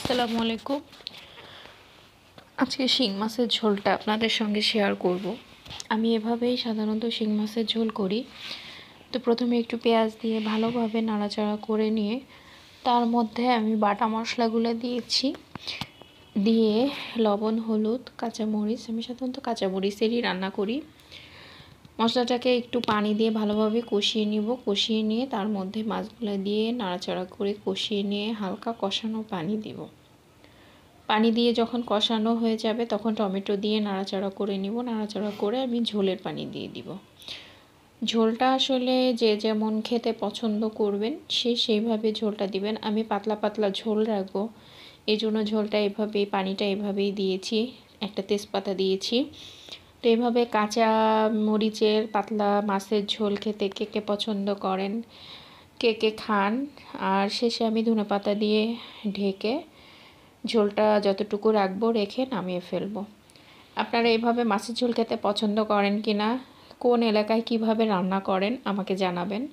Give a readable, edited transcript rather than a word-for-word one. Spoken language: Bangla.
আসসালামু আলাইকুম। আজকে শিং মাছের ঝোলটা আপনাদের সঙ্গে শেয়ার করব। আমি এভাবেই সাধারণত শিং মাছের ঝোল করি। তো প্রথমে একটু পেঁয়াজ দিয়ে ভালোভাবে নাড়াচাড়া করে নিয়ে তার মধ্যে আমি বাটা মশলাগুলো দিয়েছি, দিয়ে লবণ, হলুদ, কাঁচামরিচ, আমি সাধারণত কাঁচামরিচেরই রান্না করি। মশলাটাকে একটু পানি দিয়ে ভালোভাবে কষিয়ে নিব। কষিয়ে নিয়ে তার মধ্যে মাছগুলো দিয়ে নাড়াচাড়া করে কষিয়ে নিয়ে হালকা কষানো পানি দিব। পানি দিয়ে যখন কষানো হয়ে যাবে তখন টমেটো দিয়ে নাড়াচাড়া করে নিব। নাড়াচাড়া করে আমি ঝোলের পানি দিয়ে দিব। ঝোলটা আসলে যে যেমন খেতে পছন্দ করবেন সেইভাবে ঝোলটা দিবেন। আমি পাতলা পাতলা ঝোল রাখবো, এই জন্য ঝোলটা এভাবেই, পানিটা এভাবেই দিয়েছি। একটা তেজপাতা দিয়েছি। তো এভাবে কাঁচা মরিচের পাতলা মাছের ঝোল খেতে কে কে পছন্দ করেন, কে কে খান। আর শেষে আমি ধনেপাতা দিয়ে ঢেকে ঝোলটা যতটুকু রাখবো রেখে নামিয়ে ফেলবো। আপনারা এইভাবে মাছের ঝোল খেতে পছন্দ করেন কি না, কোন এলাকায় কিভাবে রান্না করেন আমাকে জানাবেন।